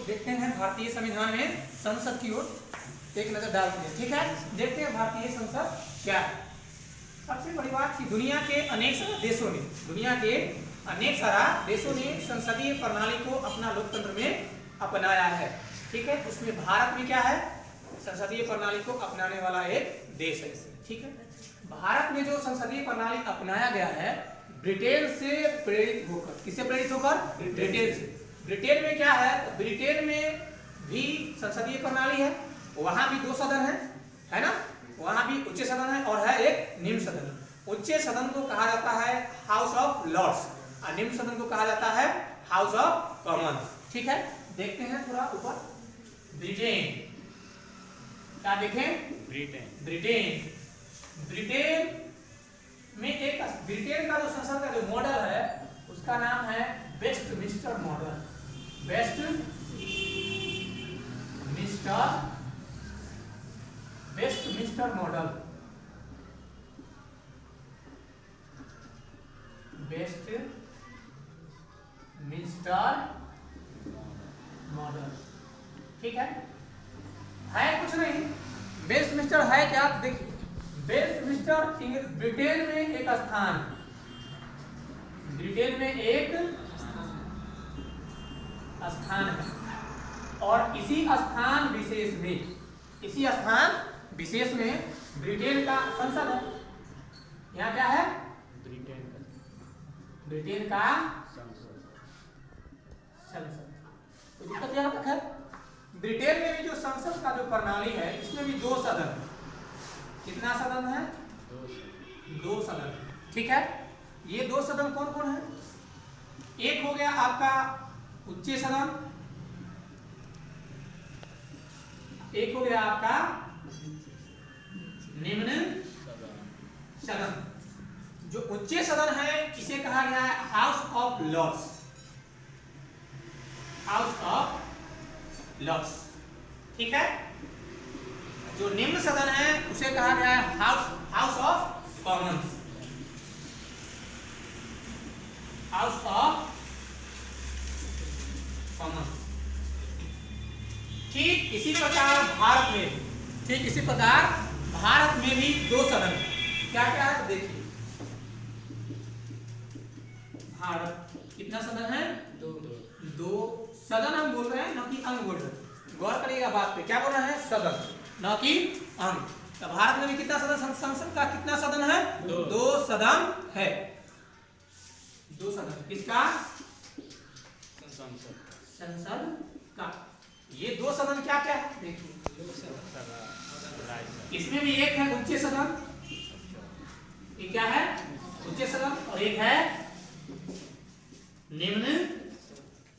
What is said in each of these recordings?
देखते हैं भारतीय संविधान में संसद की ओर एक नजर डालते हैं। ठीक है, देखते हैं भारतीय संसद क्या है। सबसे बड़ी बात कि दुनिया के अनेक सारा देशों ने संसदीय प्रणाली को अपना लोकतंत्र में अपनाया है। ठीक है, उसमें भारत भी क्या है, संसदीय प्रणाली को अपनाने वाला एक देश है। ठीक है, भारत में जो संसदीय प्रणाली अपनाया गया है ब्रिटेन से प्रेरित होकर, किससे प्रेरित होकर, ब्रिटेन से। ब्रिटेन में क्या है, ब्रिटेन में भी संसदीय प्रणाली है, वहां भी 2 सदन है ना, वहां भी उच्च सदन है और है एक निम्न सदन। उच्च सदन को कहा जाता है हाउस ऑफ लॉर्ड्स और निम्न सदन को कहा जाता है हाउस ऑफ कॉमन्स। ठीक है, देखते हैं थोड़ा ऊपर। ब्रिटेन, क्या देखें, ब्रिटेन में एक ब्रिटेन का जो संसद का जो मॉडल है उसका नाम है वेस्टमिंस्टर मॉडल। वेस्टमिंस्टर मॉडल, ठीक है कुछ नहीं। वेस्टमिंस्टर है क्या, देखिए वेस्टमिंस्टर ब्रिटेन में एक स्थान, है और इसी स्थान विशेष में ब्रिटेन का संसद है। यहाँ क्या है, ब्रिटेन का संसद। कोई दिक्कत यहाँ तक है। ब्रिटेन में भी जो संसद का जो प्रणाली है इसमें भी 2 सदन, कितना सदन है, 2 सदन। ठीक है, ये 2 सदन कौन कौन है, एक हो गया आपका उच्च सदन, एक हो गया आपका निम्न सदन। जो उच्च सदन है इसे कहा गया है हाउस ऑफ लॉर्ड्स। ठीक है, जो निम्न सदन है उसे कहा गया है हाउस ऑफ कॉमन्स। ठीक इसी प्रकार भारत में भी 2 सदन, क्या क्या है देखिए। भारत कितना सदन है, 2 सदन हम बोल रहे हैं ना कि अंग बोल रहे हैं। गौर करिएगा बात पे, क्या बोल रहे हैं, सदन ना कि अंग। तो भारत में भी कितना सदन, संसद का कितना सदन है, 2 सदन है। 2 सदन किसका, संसद का। ये 2 सदन क्या क्या है देखिए, इसमें भी एक है उच्च सदन, ये क्या है, उच्च सदन, और एक है निम्न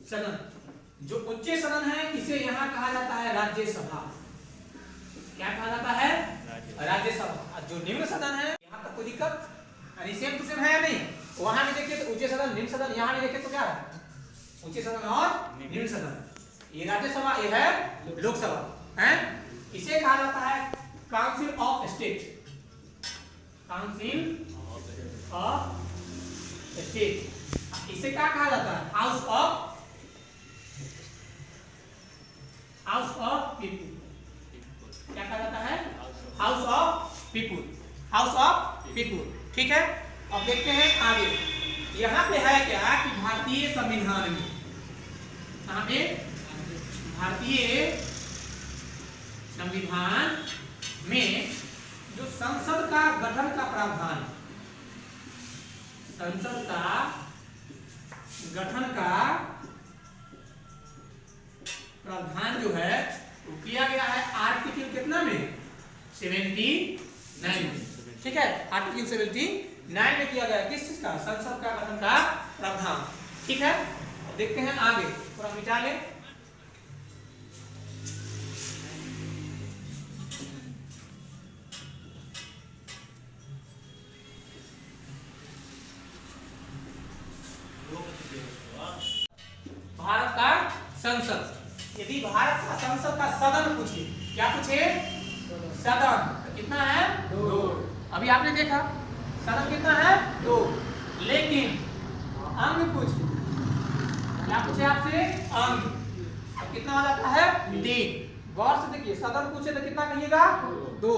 सदन। जो उच्च सदन है इसे यहाँ कहा जाता है राज्यसभा। क्या कहा जाता है, राज्यसभा। जो निम्न सदन है यहाँ तक कोई दिक्कत, यानी सेम टू सेम है या नहीं। वहां भी देखिए तो उच्च सदन निम्न सदन, यहाँ भी देखिए तो क्या है, उच्च सदन और निम्न सदन। ये राज्यसभा, ये है लोकसभा है। इसे कहा जाता है काउंसिल ऑफ स्टेट। इसे क्या कहा जाता है, हाउस ऑफ पीपुल। क्या कहा जाता है, हाउस ऑफ पीपुल। ठीक है, अब देखते हैं आगे। यहाँ पे है क्या कि भारतीय संविधान में, यहाँ पे भारतीय संविधान में जो संसद का गठन का प्रावधान, संसद का गठन का प्रावधान जो है वो किया गया है आर्टिकल कितना में, 79 में। ठीक है, आर्टिकल 79 में किया गया किस चीज का, संसद का गठन का प्रावधान। ठीक है, देखते हैं आगे, थोड़ा मिटा ले। भारत का संसद, यदि भारत का संसद का सदन पूछे, क्या पूछे, सदन कितना है, 2। अभी आपने देखा सदन कितना है, 2। लेकिन अंग पूछे, क्या पूछे आपसे, अंग। कितना आ जाता है 3। गौर से देखिए, सदन पूछे तो कितना कहिएगा 2,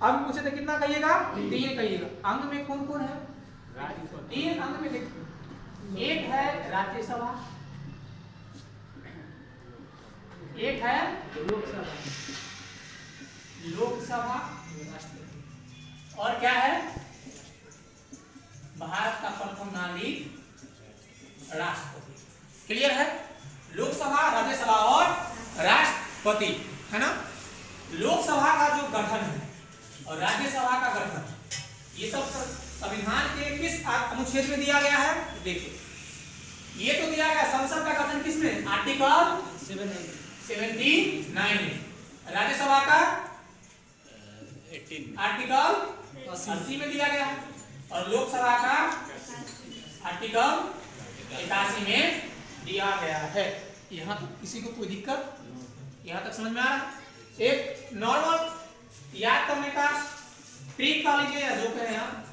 अंग पूछे तो कितना कहिएगा 3 कहिएगा। अंग में कौन कौन है? 3 अंग में देखिए, एक है राज्यसभा, एक है लोकसभा, और क्या है भारत का प्रथम नागरिक राष्ट्रपति। क्लियर है? लोकसभा, राज्यसभा और राष्ट्रपति, है ना। लोकसभा का जो गठन है और राज्यसभा का गठन, ये सब संविधान के किस अनुच्छेद में दिया गया है? देखिए, ये तो दिया गया संसद का गठन किसमें? आर्टिकल 79 में। राज्यसभा का आर्टिकल 80 में दिया गया, और लोकसभा का आर्टिकल 81 में दिया गया है। यहाँ तक किसी को कोई दिक्कत? यहाँ तक समझ में आ रहा है? एक नॉर्मल याद करने का ट्रिक का लीजिए, या जो कहें आप,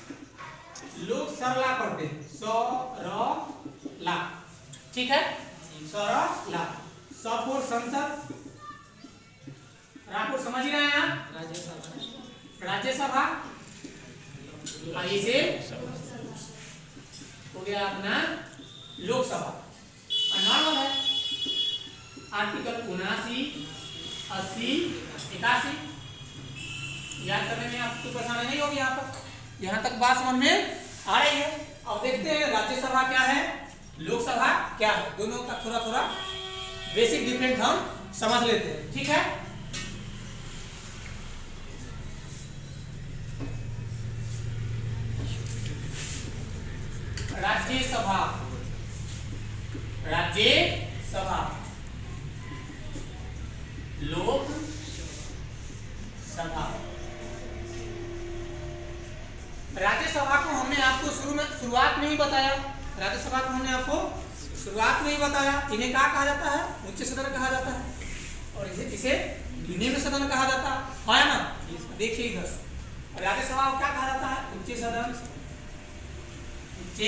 लोग सरला पढ़ते हैं, सरला, ठीक है, सरला। सपुर संसद, रापुर समझ ही रहे हैं आप, राज्यसभा, इसे हो गया अपना लोकसभा। नॉर्मल है आर्टिकल 79, 80, 81। याद करने में आपको परेशानी नहीं होगी। यहाँ तक बात समझ में आ रही है। अब देखते हैं राज्यसभा क्या है, लोकसभा क्या है, दोनों का थोड़ा थोड़ा बेसिक डिफरेंस हम समझ लेते हैं, ठीक है। राज्यसभा, राज्यसभा, लोकसभा। राज्यसभा को हमने आपको शुरुआत में ही बताया, राज्यसभा को हमने आपको शुरुआत में ही बताया। इन्हें क्या कहा जाता है? उच्च सदन कहा जाता है, और इसे निम्न सदन कहा जाता है ना। देखिए इधर राज्यसभा को क्या कहा जाता है? उच्च सदन, उच्च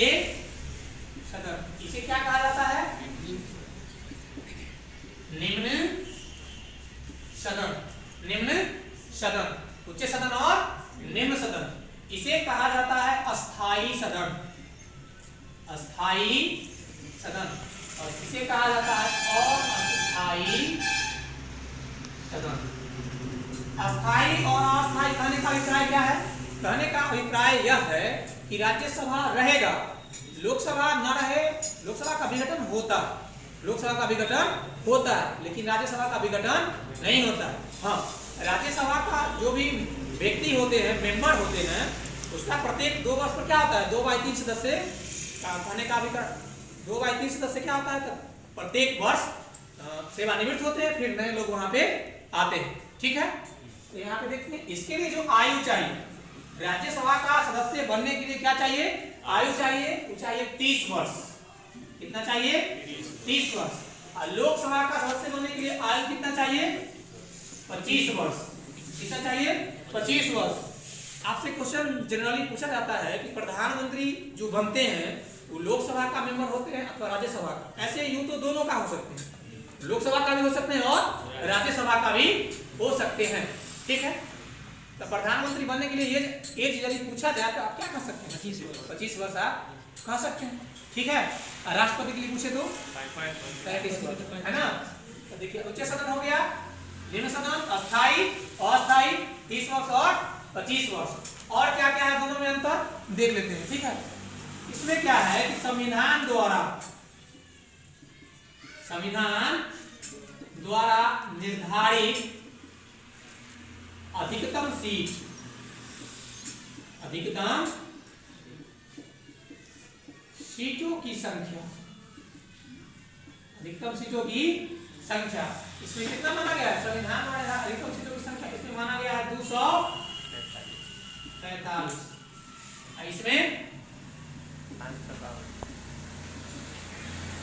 सदन। इसे क्या कहा जाता है? निम्न सदन, निम्न सदन। उच्च सदन और निम्न सदन, इसे कहा जाता है अस्थाई सदन, अस्थाई सदन, और इसे कहा जाता है अस्थाई सदन। अस्थाई और अस्थाई कहने का अभिप्राय क्या है? कहने का अभिप्राय यह है कि राज्यसभा रहेगा, लोकसभा न रहे। लोकसभा का विघटन होता है, लोकसभा का विघटन होता है, लेकिन राज्यसभा का विघटन नहीं होता है। हाँ, राज्यसभा का जो भी व्यक्ति होते हैं, मेंबर होते हैं, उसका प्रत्येक 2 वर्ष पर क्या होता है? 2/3 सदस्य कहने का अभिप्राय 2/3 सदस्य क्या होता है? प्रत्येक वर्ष सेवानिवृत्त होते हैं, फिर नए लोग वहां पे आते हैं, ठीक है। तो यहाँ पे देखते हैं, इसके लिए जो आयु चाहिए, राज्यसभा का सदस्य बनने के लिए क्या चाहिए? आयु चाहिए, वो चाहिए 30 वर्ष। कितना चाहिए? 30 वर्ष। और लोकसभा का सदस्य बनने के लिए आयु कितना चाहिए? 25 वर्ष। कितना चाहिए? 25 वर्ष। आपसे क्वेश्चन जनरली पूछा जाता है कि प्रधानमंत्री जो बनते हैं वो लोकसभा का मेंबर होते हैं अथवा राज्यसभा का? ऐसे यूं तो दोनों का हो सकते हैं, लोकसभा का भी हो सकते हैं और राज्यसभा का भी हो सकते हैं, ठीक है। तो प्रधानमंत्री बनने के लिए ये एज यदि पूछा जाए तो आप क्या कह सकते हैं? 25 वर्ष आप कह सकते हैं, ठीक है। राष्ट्रपति के लिए पूछे तो 35 वर्ष, है ना। तो देखिए, उच्च सदन हो गया, निम्न सदन, अस्थाई, अस्थाई, 30 वर्ष और 25 वर्ष। और क्या क्या है दोनों में अंतर देख लेते हैं, ठीक है। इसमें क्या है कि संविधान द्वारा निर्धारित अधिकतम सीटों की संख्या, अधिकतम सीटों की संख्या, इसमें कितना माना गया है? संविधान द्वारा अधिकतम सीटों की संख्या इसमें माना गया है 243। इसमें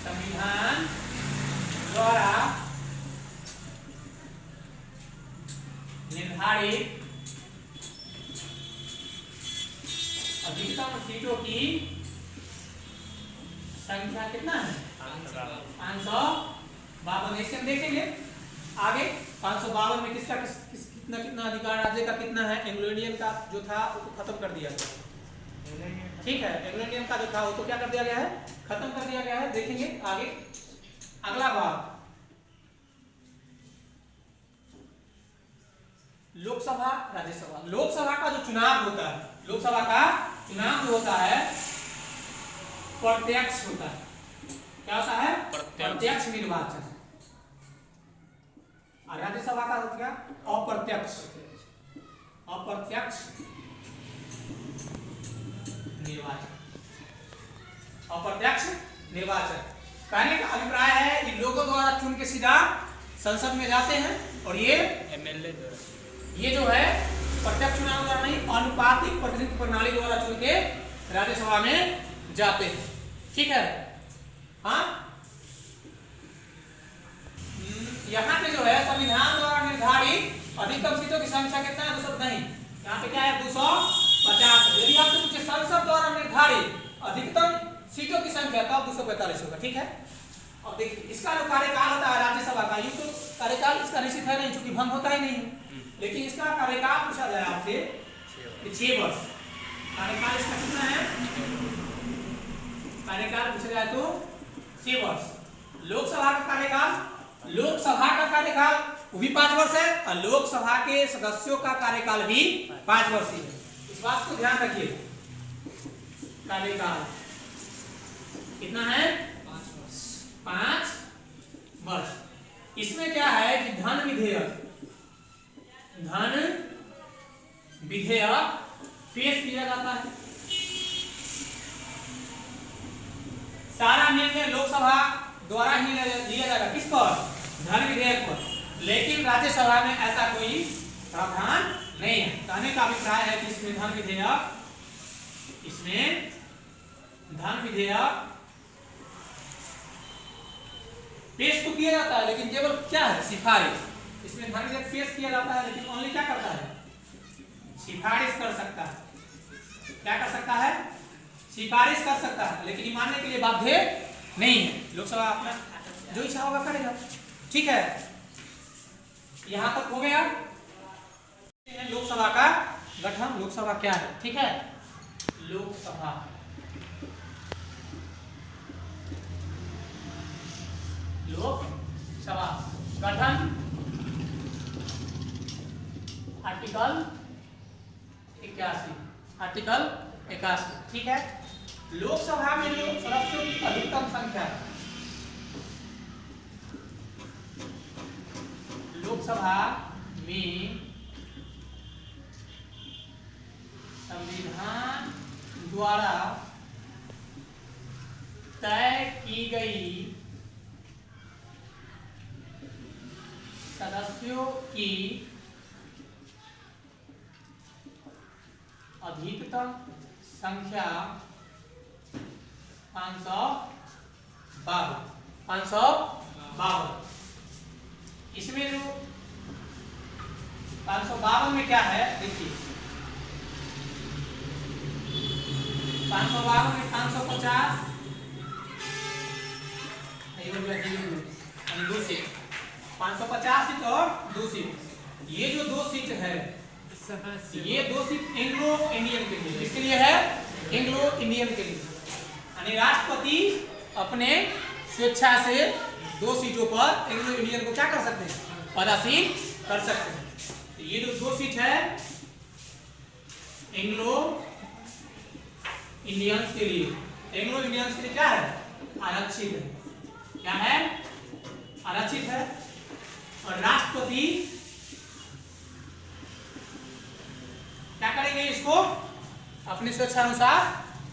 संविधान द्वारा निर्धारित अधिकतम सीटों की संख्या कितना है? 543। 52 ऐसे हम देखेंगे आगे। 552 में किसका कितना कितना अधिकार राज्य का कितना है? एंग्लो इंडियन का जो था वो तो खत्म कर दिया गया, ठीक है। एंग्लो इंडियन का जो था वो तो क्या कर दिया गया है? खत्म कर दिया गया है। देखेंगे आगे अगला भाग, लोकसभा राज्यसभा। लोकसभा का जो चुनाव होता है, लोकसभा का चुनाव जो होता है प्रत्यक्ष होता है। क्या होता है? प्रत्यक्ष निर्वाचन। और राज्यसभा का होता है अप्रत्यक्ष, अप्रत्यक्ष निर्वाचन, अप्रत्यक्ष निर्वाचन। कहने का अभिप्राय है कि लोगों द्वारा चुन के सीधा संसद में जाते हैं, और ये एमएलए द्वारा, ये जो है प्रत्यक्ष चुनाव द्वारा नहीं, अनुपातिक प्रतिनिधित्व प्रणाली द्वारा चुन के राज्यसभा में जाते हैं, ठीक है। हाँ, यहाँ पे जो है संविधान द्वारा निर्धारित अधिकतम सीटों की संख्या कितना है? 200 नहीं, यहाँ पे क्या है? 250। यदि आपसे पूछे संसद द्वारा निर्धारित अधिकतम सीटों की संख्या तब 245 होगा, ठीक है। और देखिए इसका जो कार्यकाल होता है राज्यसभा का, ये तो कार्यकाल इसका निश्चित है नहीं, क्योंकि भंग होता ही नहीं है, लेकिन इसका कार्यकाल पूछा जाए आपसे 6 वर्ष। कार्यकाल इसका कितना है? कार्यकाल पूछा जाए तो 6 वर्ष। लोकसभा का कार्यकाल, लोकसभा का कार्यकाल वो भी 5 वर्ष है, और लोकसभा के सदस्यों का कार्यकाल भी 5 वर्ष ही है। इस बात को ध्यान रखिए। कार्यकाल कितना है? 5 वर्ष। इसमें क्या है कि धन विधेयक पेश किया जाता है। सारा निर्णय लोकसभा द्वारा ही लिया जाएगा, किस पर? धन विधेयक पर। लेकिन राज्यसभा में ऐसा कोई प्रावधान नहीं है। कहने का अभिप्राय है कि इसमें धन विधेयक पेश तो किया जाता है, लेकिन केवल क्या है? सिफारिश। इसमें धन विधेयक पेश किया जाता है, लेकिन ओनली क्या करता है? सिफारिश कर सकता है। क्या कर सकता है? सिफारिश कर सकता है, लेकिन ये मानने के लिए बाध्य नहीं है। लोकसभा अपना जो इच्छा होगा करेगा, ठीक है। यहां तक हो गया। लोकसभा का गठन, लोकसभा क्या है, ठीक है। लोकसभा गठन आर्टिकल 81, ठीक है। लोकसभा में जो सदस्यों की अधिकतम संख्या, लोकसभा में संविधान द्वारा तय की गई सदस्यों की अधिकतम संख्या 552। इसमें जो 552 में क्या है देखिए, 552 में 550 2 सीट, 550 सीट और 2 सीट। ये जो 2 सीट है, ये 2 सीट एंग्लो इंडियन के लिए, किसके लिए है? एंग्लो इंडियन के लिए। यानी राष्ट्रपति अपने स्वेच्छा से 2 सीटों पर एंग्लो इंडियन को क्या कर सकते हैं? पदासीन कर सकते हैं। तो ये जो 2 सीट है एंग्लो इंडियंस के लिए, एंग्लो इंडियंस के लिए क्या है? आरक्षित है। क्या है? आरक्षित है। और राष्ट्रपति क्या करेंगे? इसको अपनी स्वेच्छानुसार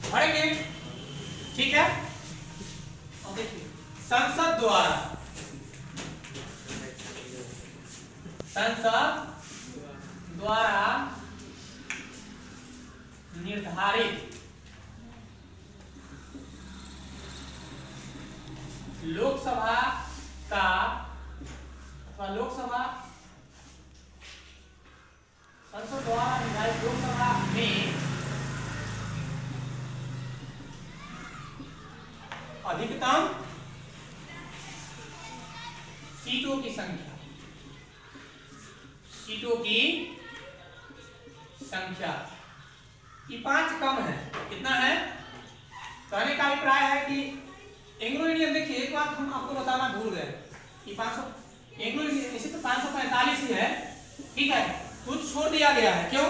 भरेंगे, ठीक है। और देखिए संसद द्वारा निर्धारित लोकसभा का अथवा लोकसभा संसद द्वारा निर्धारित लोकसभा में अधिकतम की संख्या, सीटों की संख्या ये 5 कम है। कितना है? कहने का अभिप्राय है कि एंग्लो इंडियन, देखिए एक बात हम आपको बताना भूल गए कि 500 एंग्लो इंडियन ऐसे तो 545 ही है, ठीक है। कुछ छोड़ दिया गया है, क्यों?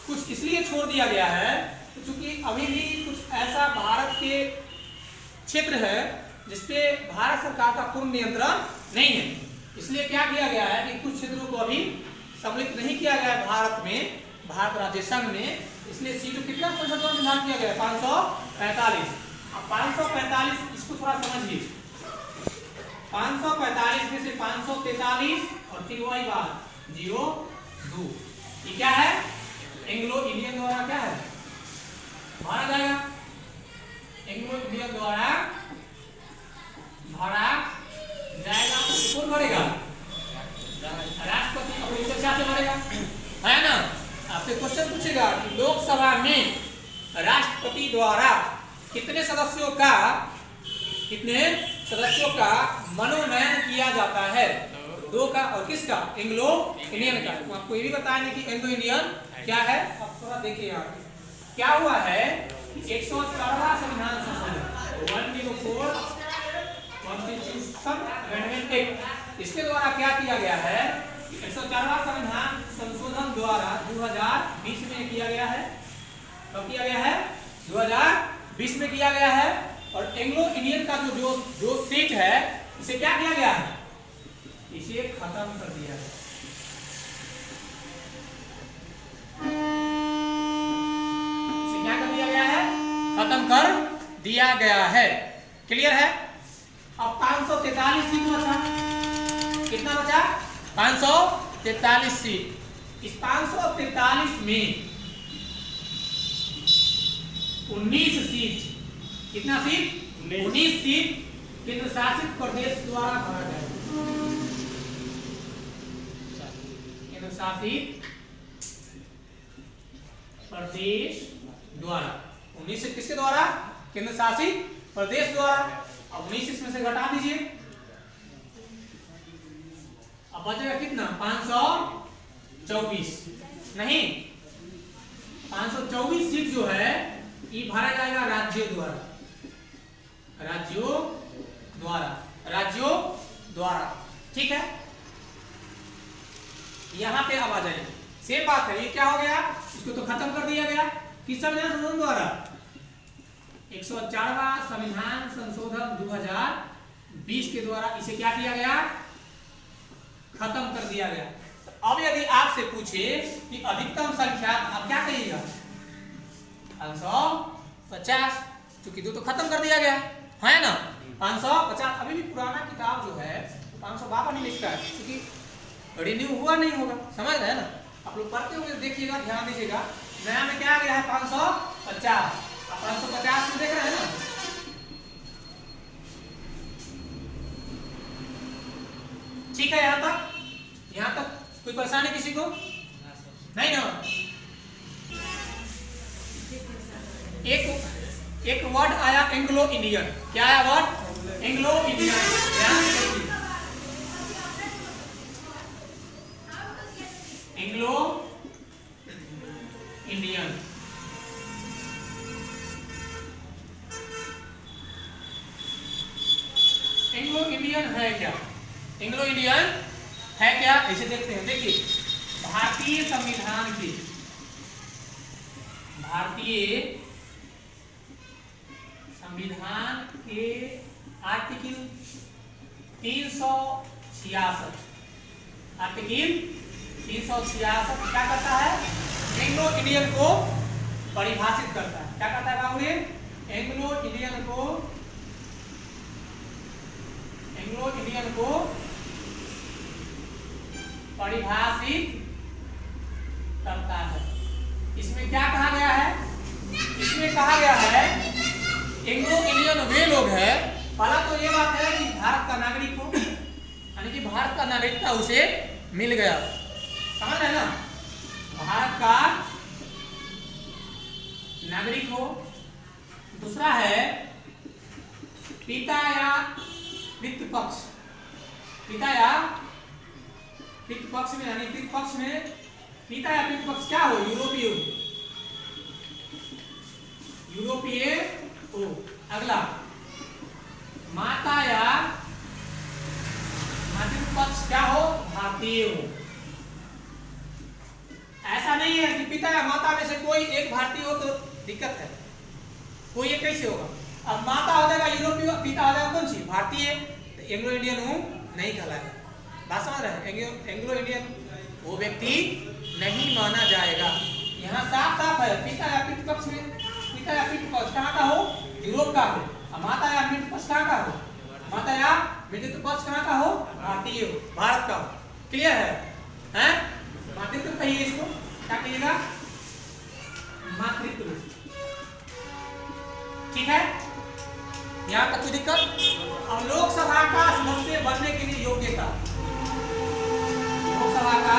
कुछ इसलिए छोड़ दिया गया है क्योंकि अभी भी कुछ ऐसा भारत के क्षेत्र है जिसपे भारत सरकार का पूर्ण नियंत्रण नहीं है। इसलिए क्या किया गया है कि कुछ क्षेत्रों को अभी सम्मिलित नहीं किया गया है भारत में, भारत राज्य संघ में। इसलिए सीटों कितना संसद में निर्धारित किया गया है? 545। अब 545 इसको थोड़ा समझिए। 545 में से 543 और फिर वही बात 02, ये क्या है? एंग्लो इंडियन द्वारा क्या है भरा जाएगा, एंग्लो इंडियन द्वारा भरा जाएगा। कौन भरेगा? राष्ट्रपति अपनी चर्चा से भरेगा, है ना। आपसे क्वेश्चन पूछेगा कि लोकसभा में राष्ट्रपति द्वारा कितने सदस्यों का मनोनयन किया जाता है? 2 का, और किसका? एंग्लो इंडियन का। तो आपको ये भी बताएंगे कि एंग्लो इंडियन क्या है। आप थोड़ा देखिए यहाँ क्या हुआ है। 104वां संविधान संशोधन 104 कॉन्स्टिट्यूशन अमेंडमेंट एक्ट, इसके द्वारा क्या किया गया है? 104वां संविधान संशोधन द्वारा 2020 में किया गया है। कब किया गया है? 2020 में किया गया है। और एंग्लो इंडियन का जो सीट है इसे क्या किया गया है? इसे खत्म कर दिया है। इसे क्या कर दिया गया है? खत्म कर दिया गया है। क्लियर है? अब 543 सीट बचा। कितना बचा? 543 सीट। इस 543 में 19 सीट, कितना सीट? 19 सीट केंद्र शासित प्रदेश द्वारा भरा जाएगा। केंद्र शासित प्रदेश द्वारा 19 सीट किसके द्वारा? केंद्र शासित प्रदेश द्वारा। अब 19 इसमें से घटा दीजिए, अब बचेगा कितना? 524। नहीं, 524 सीट जो है ये भरा जाएगा राज्यों द्वारा, राज्यों द्वारा। ठीक है, यहां पे अब आ जाए, सेम बात है। ये क्या हो गया? इसको तो खत्म कर दिया गया। किस संविधान संशोधन द्वारा? 104वां संविधान संशोधन 2020 के द्वारा इसे क्या किया गया? खत्म कर दिया गया। अब यदि आपसे पूछे कि अधिकतम संख्या, आप क्या कहिएगा? 550, क्योंकि 2 तो खत्म कर दिया गया है ना। 550 अभी भी पुराना किताब जो है 552 नहीं लिखता है, क्योंकि रिन्यू हुआ नहीं होगा। समझ रहे हैं ना? आप लोग पढ़ते होंगे, देखिएगा, ध्यान दीजिएगा। नया में क्या आ गया है? 550। 550 में देख रहे हैं ना? ठीक है, यहां तक कोई परेशानी किसी को नहीं ना? एक वर्ड आया एंग्लो इंडियन। क्या आया word? Anglo Indian. Anglo Indian Anglo Indian है क्या? एंग्लो इंडियन है क्या? इसे देखते हैं। देखिए, भारतीय संविधान के आर्टिकल 366, आर्टिकल 366 क्या करता है? एंग्लो इंडियन को परिभाषित करता है। क्या करता है बाबू? एंग्लो इंडियन को परिभाषित करता है। इसमें क्या कहा गया है? इसमें कहा गया है एंग्लो इंडियन वे लोग है। पहला तो ये बात है कि भारत का नागरिक हो, यानी कि भारत का नागरिकता उसे मिल गया। समझ रहे ना? भारत का नागरिक हो। दूसरा है पिता या पितृपक्ष पितृपक्ष में यानी पितृपक्ष में पिता या पितृपक्ष क्या हो? यूरोपीय हो, यूरोपीय हो। अगला माता या मातृपक्ष क्या हो? भारतीय हो। ऐसा नहीं है कि पिता या माता में से कोई एक भारतीय हो तो दिक्कत है, कोई एक कैसे होगा? अब माता हो जाएगा यूरोपीय, पिता हो जाएगा कौन सी? भारतीय, तो एंग्लो इंडियन हूं नहीं कहलाएगा। बात समझ रहे हैं? एंग्लो इंडियन वो व्यक्ति नहीं माना जाएगा। यहाँ साफ साफ है, पिता या पितृपक्ष में, पिता या पितृपक्ष कहाँ का हो? यूरोप का हो। और माता या मातृपक्ष कहाँ का हो? माता या मातृपक्ष कहाँ का हो? भारतीय हो, भारत का हो। क्लियर है? हैं? मातृत्व कहिए इसको, क्या कहिएगा? मातृत्व। ठीक है, यहाँ तक कोई दिक्कत? और लोकसभा का सदस्य बनने के लिए योग्यता, लोकसभा का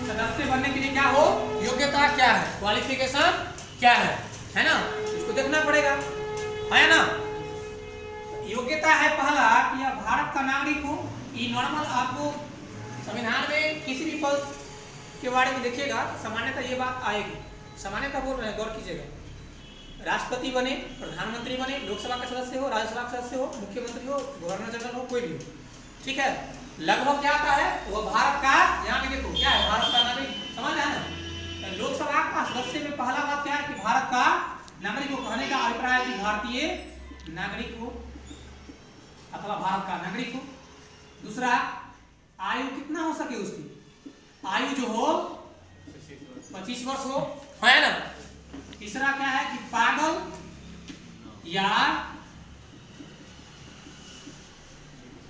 सदस्य बनने के लिए क्या हो? योग्यता क्या है? क्वालिफिकेशन क्या है ना? इसको देखना पड़ेगा, है ना? योग्यता है पहला कि यह भारत का नागरिक हो। ये नॉर्मल आपको संविधान में किसी भी पद के बारे में देखिएगा, सामान्यतः ये बात आएगी। सामान्यतः बोल रहे हैं, गौर कीजिएगा। राष्ट्रपति बने, प्रधानमंत्री बने, लोकसभा का सदस्य हो, राज्यसभा का सदस्य हो, मुख्यमंत्री हो, गवर्नर जनरल हो, कोई भी हो, ठीक है, लगभग क्या आता है? वह भारत का, यहाँ पे देखो क्या है? भारत का नागरिक। समझ आया ना? लोकसभा का सदस्य में पहला बात क्या है कि भारत का नागरिक को। कहने का अभिप्राय है कि भारतीय नागरिक हो अथवा भारत का नागरिक हो। दूसरा, आयु कितना हो सके उसकी? आयु जो हो 25 वर्ष हो, है ना? तीसरा क्या है कि पागल या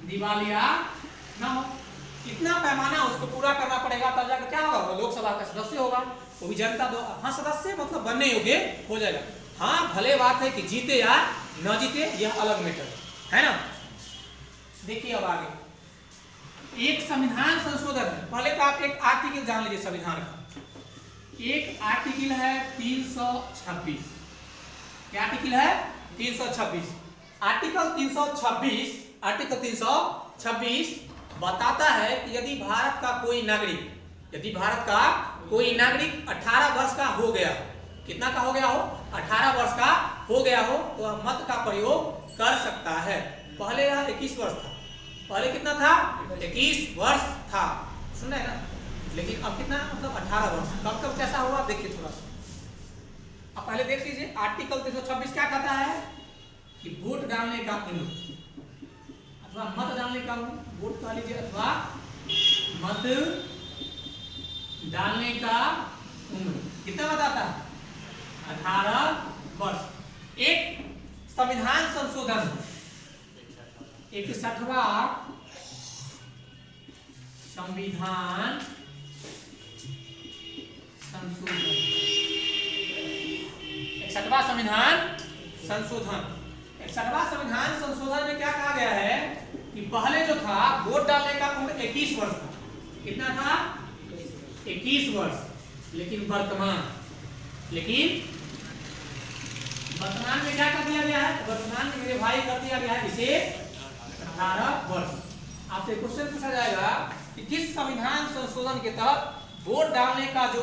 दिवालिया ना हो। इतना पैमाना उसको पूरा करना पड़ेगा, तब जाकर क्या होगा? वो लोकसभा का सदस्य होगा, वो भी जनता दो। हाँ, सदस्य मतलब बनने योग्य हो जाएगा। हाँ, भले बात है कि जीते या न जीते, यह अलग मैटर है ना। देखिए अब आगे एक संविधान संशोधन है। पहले तो आप एक आर्टिकल जान लीजिए संविधान का। एक आर्टिकल है 326। क्या आर्टिकल है? 326। आर्टिकल 326 बताता है कि यदि भारत का कोई नागरिक 18 वर्ष का हो गया, कितना का हो गया हो? 18 वर्ष का हो गया हो, तो वह मत का प्रयोग कर सकता है। पहले यह 21 वर्ष था। पहले कितना था? 21 वर्ष था, सुन रहे ना? लेकिन अब कितना, मतलब 18 वर्ष। कब कब कैसा हुआ देखिए थोड़ा सा। अब पहले देख लीजिए आर्टिकल 326 क्या कहता है कि वोट डालने का उम्र अथवा मत डालने का उम्र, वोट कह लीजिए अथवा मत डालने का उम्र कितना बताता है? 18 वर्ष। एक संविधान संशोधन, 61वां संविधान संशोधन, 61वां संविधान संशोधन। 61वां संविधान संशोधन में क्या कहा गया है कि पहले जो था वोट डालने का उम्र 21 वर्ष था। कितना था? 21 वर्ष। लेकिन वर्तमान में क्या कर दिया गया है? वर्तमान में मेरे भाई कर दिया गया है इसे 18 वर्ष। आपसे क्वेश्चन पूछा जाएगा कि किस संविधान संशोधन के तहत वोट डालने का जो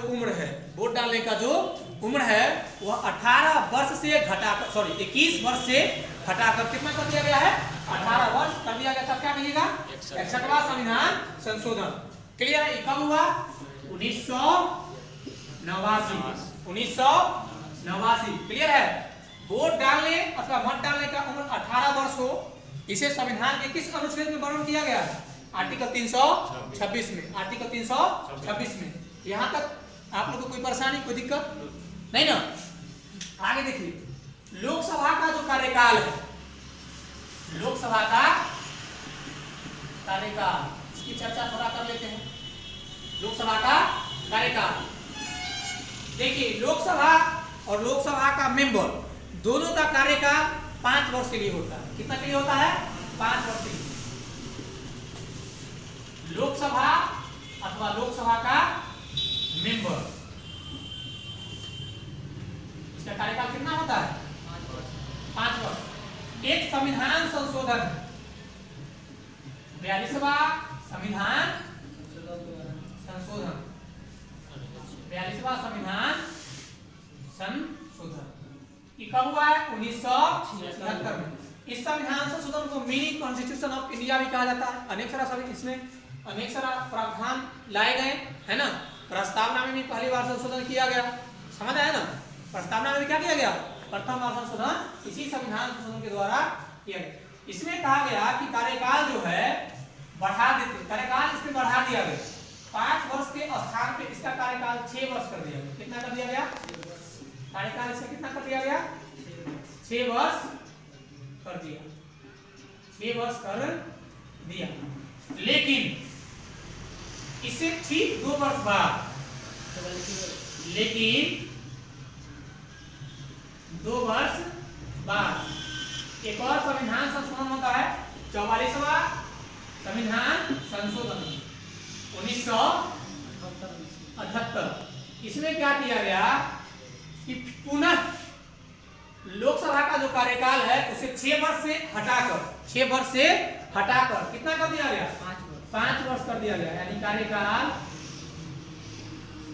उम्र है वह 18 वर्ष से घटाकर 21 वर्ष से घटाकर कितना कर दिया गया है? 18 वर्ष कर दिया गया था। क्या कहिएगा? 61वां संविधान संशोधन। क्लियर है? कब हुआ? 1989। क्लियर है? वोट डालने अथवा मत डालने का उम्र 18 वर्ष हो, इसे संविधान के किस अनुच्छेद में वर्णन किया गया है? आर्टिकल 326 में। आर्टिकल 326 में। यहाँ तक आप लोगों को कोई परेशानी, कोई दिक्कत नहीं ना? आगे देखिए लोकसभा का जो कार्यकाल है, लोकसभा का कार्यकाल, इसकी चर्चा थोड़ा कर लेते हैं। लोकसभा का कार्यकाल देखिए, लोकसभा और लोकसभा का मेंबर दोनों का कार्यकाल 5 वर्ष के लिए होता है। कितना के लिए होता है? 5 वर्ष के लिए। लोकसभा अथवा लोकसभा का मेंबर, इसका कार्यकाल कितना होता है? 5 वर्ष। एक संविधान संशोधन 42वां संविधान संशोधन, 42वां संविधान संशोधन ये कब हुआ है? 1976 में। इस संविधान संशोधन को मिनी कॉन्स्टिट्यूशन ऑफ इंडिया भी कहा जाता है। अनेक सारा इसमें अनेक सारा प्रावधान लाए गए, है ना। प्रस्तावना में भी पहली बार संशोधन किया गया, समझ आया ना। प्रस्तावना में भी क्या किया गया? प्रथम बार संशोधन इसी संविधान संशोधन के द्वारा किया गया। इसमें कहा गया कि कार्यकाल जो है बढ़ा देते, कार्यकाल इसमें बढ़ा दिया गया। 5 वर्ष के स्थान पे इसका कार्यकाल 6 वर्ष कर दिया गया। कितना कर दिया गया? कार्यकाल इसका कितना कर दिया गया? 6 वर्ष कर दिया, 6 वर्ष कर दिया। लेकिन इससे ठीक 2 वर्ष बाद, लेकिन 2 वर्ष बाद एक और संविधान संशोधन होता है, 44वां संविधान संशोधन 1978। इसमें क्या किया गया कि पुनः लोकसभा का जो कार्यकाल है उसे 6 वर्ष से हटाकर, 6 वर्ष से हटाकर कितना कर दिया गया? 5 वर्ष कर दिया गया। यानी कार्यकाल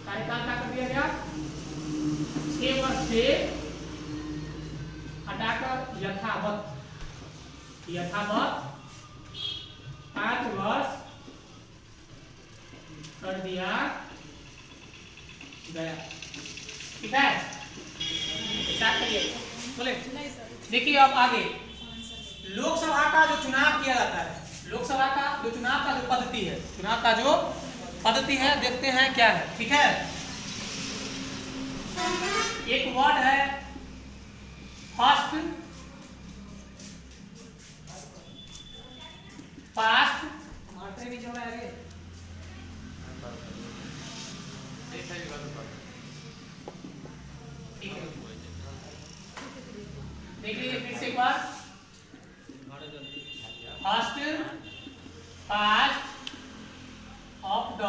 क्या कर दिया गया? 6 वर्ष से हटाकर यथावत 5 वर्ष कर दिया गया। ठीक है, स्टार्ट करिए। बोले देखिए अब आगे लोकसभा का जो चुनाव किया जाता है, लोकसभा का जो चुनाव का जो पद्धति है, चुनाव का जो पद्धति है देखते हैं क्या है। ठीक है, एक वर्ड है फर्स्ट पास्ट, मारते भी जोड़ा है। देखिए फिर से एक बार, first past of the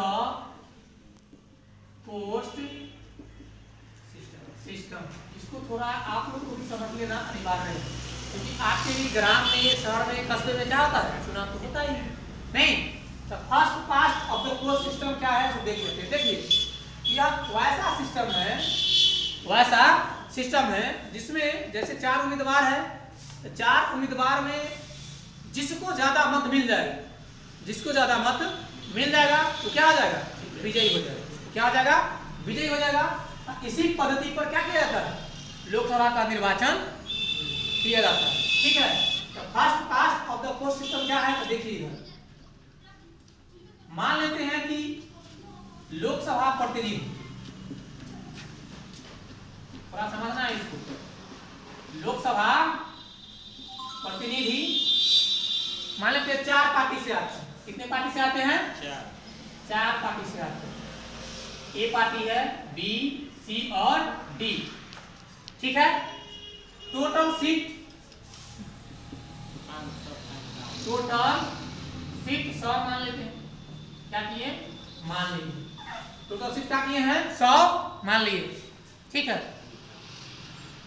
post system. इसको थोड़ा आप लोग को भी समझ लेना अनिवार्य है, क्योंकि आपके भी ग्राम में, शहर में, कस्बे में क्या होता है? चुनाव तो होता ही नहीं। तो first past of the post system क्या है तो देख लेते हैं। देखिए यह वैसा सिस्टम है जिसमें जैसे 4 उम्मीदवार है, तो 4 उम्मीदवार में जिसको ज्यादा मत मिल जाएगा, जिसको ज्यादा मत मिल जाएगा तो क्या हो जाएगा? विजयी हो जाएगा। क्या हो जाएगा? विजयी हो जाएगा। इसी पद्धति पर क्या किया जाता है? लोकसभा का निर्वाचन किया जाता है। ठीक है, तो first past of the post system क्या है तो देखिए, मान लेते हैं कि लोकसभा प्रतिनिधि, थोड़ा समझना है इसको, लोकसभा प्रतिनिधि मान लेते हैं 4 पार्टी से आते हैं। कितने पार्टी से आते हैं? 4 पार्टी से आते हैं। ए पार्टी है, बी, सी और डी। ठीक है, टोटल सीट 100 मान लेते हैं। क्या किए? मान लिए। टोटल सीट क्या किए हैं? 100 मान लिए। ठीक है,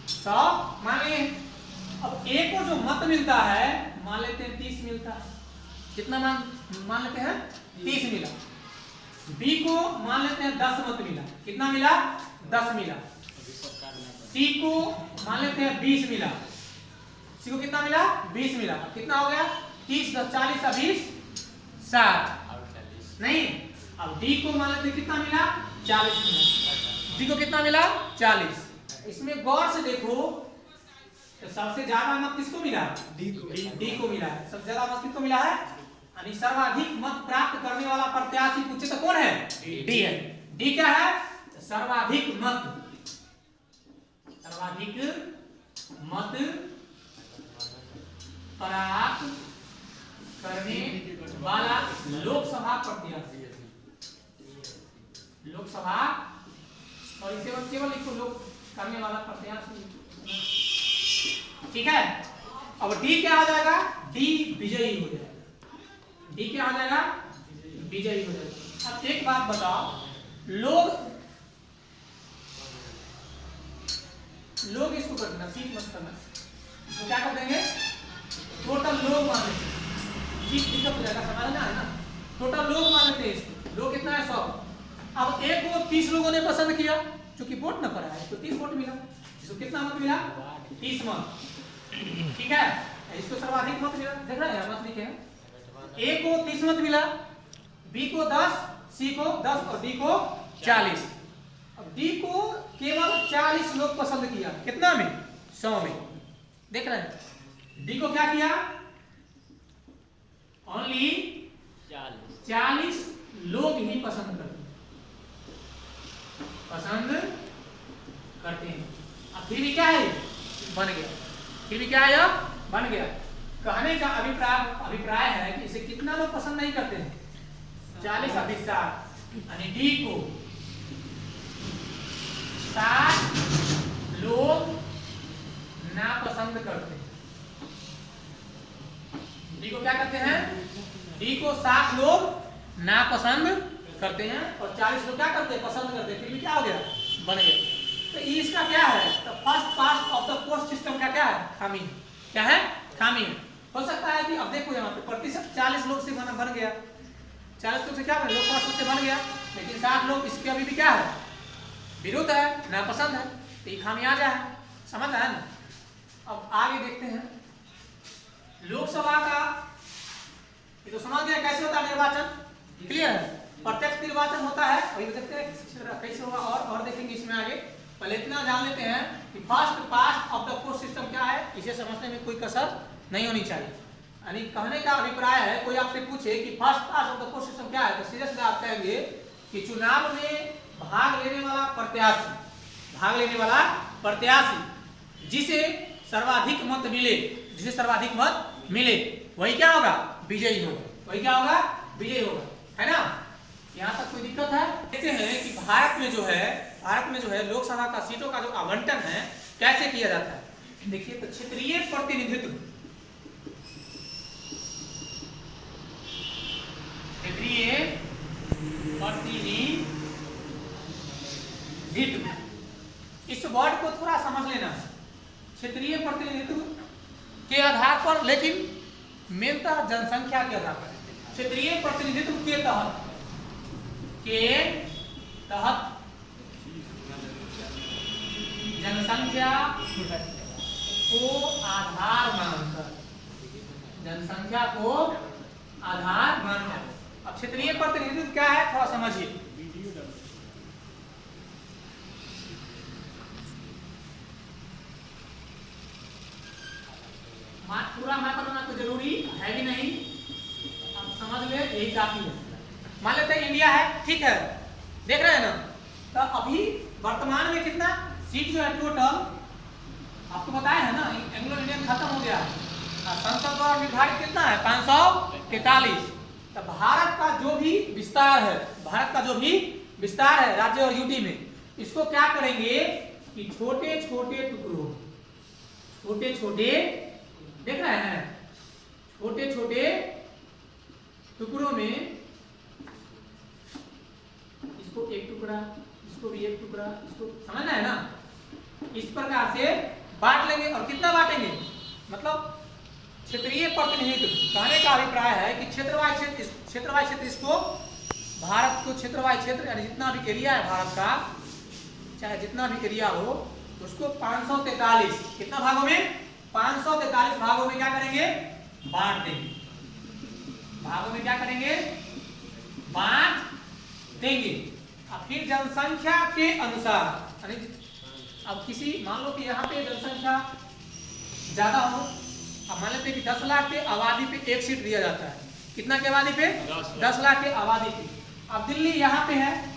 100 मान लिए। अब ए को जो मत मिलता है मान लेते हैं 30 मिलता है। कितना मान लेते हैं? 30 मिला। बी को मान लेते हैं 10 मत मिला। कितना मिला? 10 मिला। सी को मान लेते हैं 20 मिला। सी को कितना मिला? 20 मिला। कितना हो गया? 30 10 40 और 20 60 नहीं। अब डी को मान लेते कितना मिला? 40 मिला। डी को कितना मिला? 40। इसमें गौर से देखो तो सबसे ज्यादा मत किसको मिला? डी को मिला है। सबसे ज्यादा मत किसको मिला है? यानी सर्वाधिक मत प्राप्त करने वाला प्रत्याशी पूछे तो कौन है? डी है। डी क्या है? सर्वाधिक मत प्राप्त करने वाला लोकसभा प्रत्याशी, लोकसभा, और इसे केवल लिखो लोक करने वाला प्रत्याशी। ठीक है, अब डी क्या आ जाएगा? डी विजयी हो जाएगा। डी क्या आ जाएगा? विजयी हो जाएगा। अब एक बात बताओ, लोग इसको कर देना, सीट मत करना, तो क्या कर देंगे? टोटल लोग मान लेंगे। दिक्कत हो जाएगा, समझना है ना। टोटल लोग मान लेते हैं इसको, लोग कितना है 100। अब एक को 30 लोगों ने पसंद किया, क्योंकि वोट न पड़ा है तो 30 वोट मिला, इसको कितना मत मिला 30 मत, ठीक है। इसको सर्वाधिक मत मिला, देख रहे हैं मत लिखे हैं। ए को 30 मत मिला, बी को 10, सी को 10 और डी को 40। अब डी को केवल 40 लोग पसंद किया, कितना में 100 में, देख रहे हैं। डी को क्या किया, ओनली 40 लोग ही पसंद करते हैं। अब फिर भी क्या है बन गया, फिर भी क्या है बन गया। कहने का अभिप्राय है कि इसे कितना लोग पसंद नहीं करते हैं, 40 अभी 60, यानी डी को 60 लोग नापसंद करते हैं। डी को क्या करते हैं, डी को 60 लोग नापसंद करते हैं और 40 लोग क्या करते हैं, पसंद करते हैं। फिर भी क्या हो गया, बन गया। तो इसका क्या है, तो first pass of the post system का क्या है, खामी। क्या है, खामी है। हो सकता है कि अब देखो यहाँ पे प्रतिशत 40 लोग से बन गया, 40 लोग से क्या बन, लोकसभा से बन गया, लेकिन 60 लोग इसके अभी भी क्या है, विरोध है, नापसंद है, तो ये खामियाजा है, समझ रहा है ना। अब आगे देखते हैं लोकसभा का, ये तो समझ गया कैसे होता है निर्वाचन, क्लियर है। प्रत्यक्ष निर्वाचन होता है, और ये देखते हैं कैसे होगा, और देखेंगे इसमें आगे। पहले इतना जान लेते हैं कि first past of the post system क्या है, इसे समझने में कोई कसर नहीं होनी चाहिए। यानी कहने का अभिप्राय है, कोई आपसे पूछे कि first past of the post system क्या है, तो सीधे आप कहेंगे कि चुनाव में भाग लेने वाला प्रत्याशी जिसे सर्वाधिक मत मिले वही क्या होगा, विजयी होगा, है ना। यहाँ तक कोई दिक्कत है। देखते हैं कि भारत में जो है लोकसभा का सीटों का जो आवंटन है कैसे किया जाता है। देखिए तो क्षेत्रीय प्रतिनिधित्व, इस वर्ड को थोड़ा समझ लेना। क्षेत्रीय प्रतिनिधित्व के आधार पर, लेकिन मेनतः जनसंख्या के आधार पर, क्षेत्रीय प्रतिनिधित्व के तहत जनसंख्या को आधार मानकर, अब क्षेत्रीय प्रतिनिधित्व क्या है थोड़ा समझिए। पूरा मात्रा करना तो जरूरी है भी नहीं, हम समझ ले यही काफी है। मान लेते हैं इंडिया है, ठीक है, देख रहे हैं ना। तो अभी वर्तमान में कितना सीट जो है टोटल आपको बताया है ना, एंग्लो इंडियन खत्म हो गया, संसद द्वारा निर्धारित कितना है 543। तो भारत का जो भी विस्तार है राज्य और यूटी में, इसको क्या करेंगे कि छोटे छोटे देख रहे हैं, छोटे छोटे टुकड़ों में इसको एक टुकड़ा, इसको भी एक टुकड़ा, इसको समझना है ना। इस प्रकार से बांट लेंगे। और कितना बांटेंगे, मतलब क्षेत्रीय प्रतिनिधित्व, कहने का अभिप्राय है कि क्षेत्रवाई क्षेत्र, इसको भारत को क्षेत्रवाई क्षेत्र, यानी जितना भी एरिया है भारत का, चाहे जितना भी एरिया हो, उसको 543 कितना भागों में, 543 भागों में क्या करेंगे, बांट देंगे। बांट देंगे। अब फिर जनसंख्या के अनुसार, अब किसी मान लो कि यहाँ पे जनसंख्या ज्यादा हो, अब मान लेते हैं कि 10 लाख के आबादी पे एक सीट दिया जाता है। कितना के आबादी पे, 10 लाख के आबादी पे। अब दिल्ली यहाँ पे है,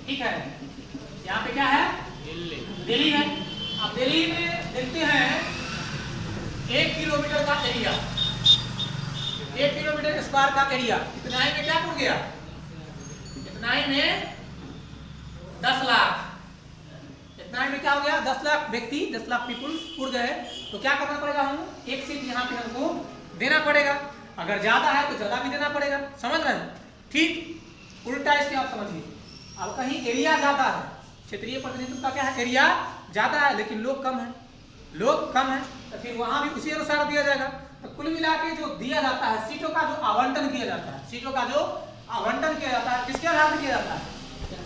ठीक है, यहाँ पे क्या है, दिल्ली है। अब दिल्ली में देखते हैं 1 किलोमीटर का एरिया, 1 किलोमीटर स्क्वायर का एरिया, इतना ही में क्या पड़ गया, इतना ही में 10 लाख, इतना ही में क्या हो गया, 10 लाख व्यक्ति, 10 लाख पीपुल उड़ गए। तो क्या करना पड़ेगा, हम एक सीट यहाँ पे हमको देना पड़ेगा। अगर ज्यादा है तो ज्यादा भी देना पड़ेगा, समझ रहे हैं। ठीक उल्टा इसके आप समझिए। अब कहीं एरिया ज्यादा है, क्षेत्रीय प्रतिनिधित्व का क्या है, एरिया ज्यादा है लेकिन लोग कम है, तो फिर वहां भी उसी अनुसार दिया जाएगा। तो कुल मिला के जो दिया जाता है, सीटों का जो आवंटन किया जाता है, सीटों का जो आवंटन किया जाता है किसके आधार पर किया जाता है?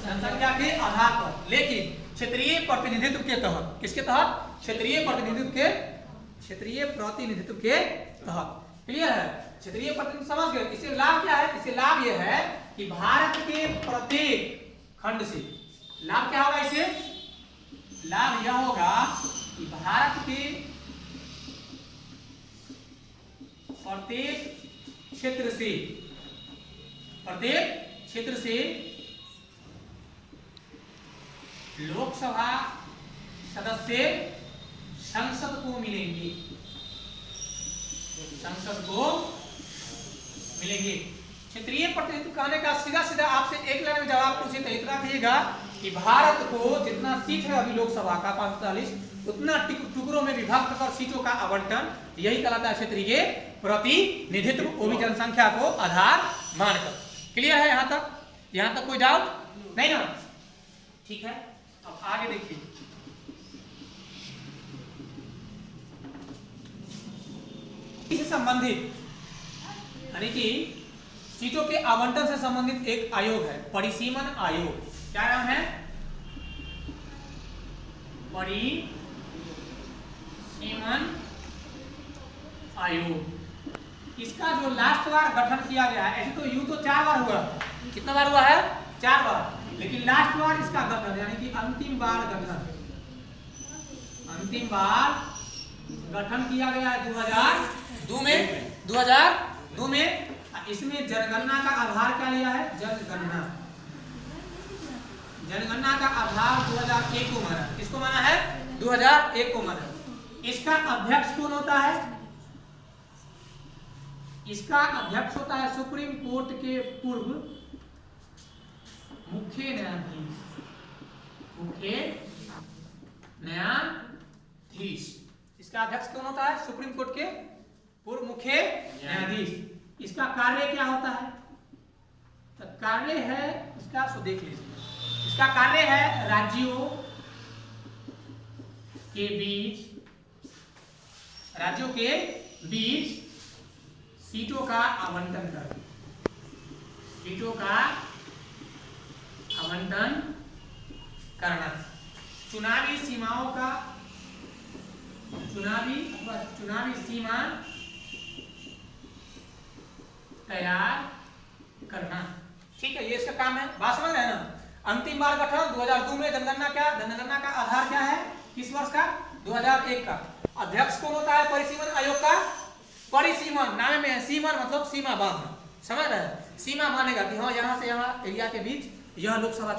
जनसंख्या के आधार पर, लेकिन क्षेत्रीय प्रतिनिधित्व के तहत। किसके तहत? क्षेत्रीय प्रतिनिधित्व के तहत। क्लियर है? क्षेत्रीय प्रतिनिधित्व समझ गए। इससे लाभ क्या है? इससे लाभ यह है कि भारत के प्रत्येक खंड से लाभ क्या होगा? इसे लाभ यह होगा कि भारत के प्रत्येक क्षेत्र से लोकसभा सदस्य संसद को मिलेंगे। क्षेत्रीय प्रतिनिधित्व कहने का सीधा सीधा आपसे एक लाइन में जवाब पूछे तो इतना कहिएगा कि भारत को जितना सीट है अभी लोकसभा का 540, उतना टुकड़ों में विभक्त कर सीटों का आवंटन, यही कहलाता है क्षेत्रीय प्रतिनिधित्व, वो भी जनसंख्या को आधार मानकर। क्लियर है यहाँ तक? यहाँ तक कोई डाउट नहीं ना? ठीक है, अब आगे देखिए। इससे संबंधित यानी कि सीटों के आवंटन से संबंधित एक आयोग है, परिसीमन आयोग। क्या नाम है? परिसीमन आयोग। इसका जो लास्ट बार गठन किया गया है, ऐसे तो यूं तो 4 बार हुआ। कितना बार हुआ है? 4 बार। लेकिन लास्ट बार इसका गठन यानी कि अंतिम बार गठन किया गया है 2002 में। इसमें जनगणना का आधार क्या लिया है? जनगणना का आधार 2001 को माना। किसको माना है? 2001 को माना। इसका अध्यक्ष कौन होता है? इसका अध्यक्ष होता है सुप्रीम कोर्ट के पूर्व मुख्य न्यायाधीश। इसका अध्यक्ष कौन होता है? सुप्रीम कोर्ट के पूर्व मुख्य न्यायाधीश। इसका कार्य क्या होता है? तो कार्य है इसका, सो देख लीजिए। इसका कार्य है राज्यों के बीच सीटों का आवंटन करना, चुनावी सीमा तैयार करना। ठीक है, ये इसका काम है। बात समझ रहे हैं ना? अंतिम बार गठन 2002 में। जनगणना का आधार क्या है? किस वर्ष का? 2001 का। अध्यक्ष कौन होता है परिसीमन आयोग का? परिसीमन नाम में है, सीमन मतलब सीमा बांधना। समझ रहे हैं? सीमा मानेगा कि हाँ यहाँ से यहाँ एरिया के बीच यह लोकसभा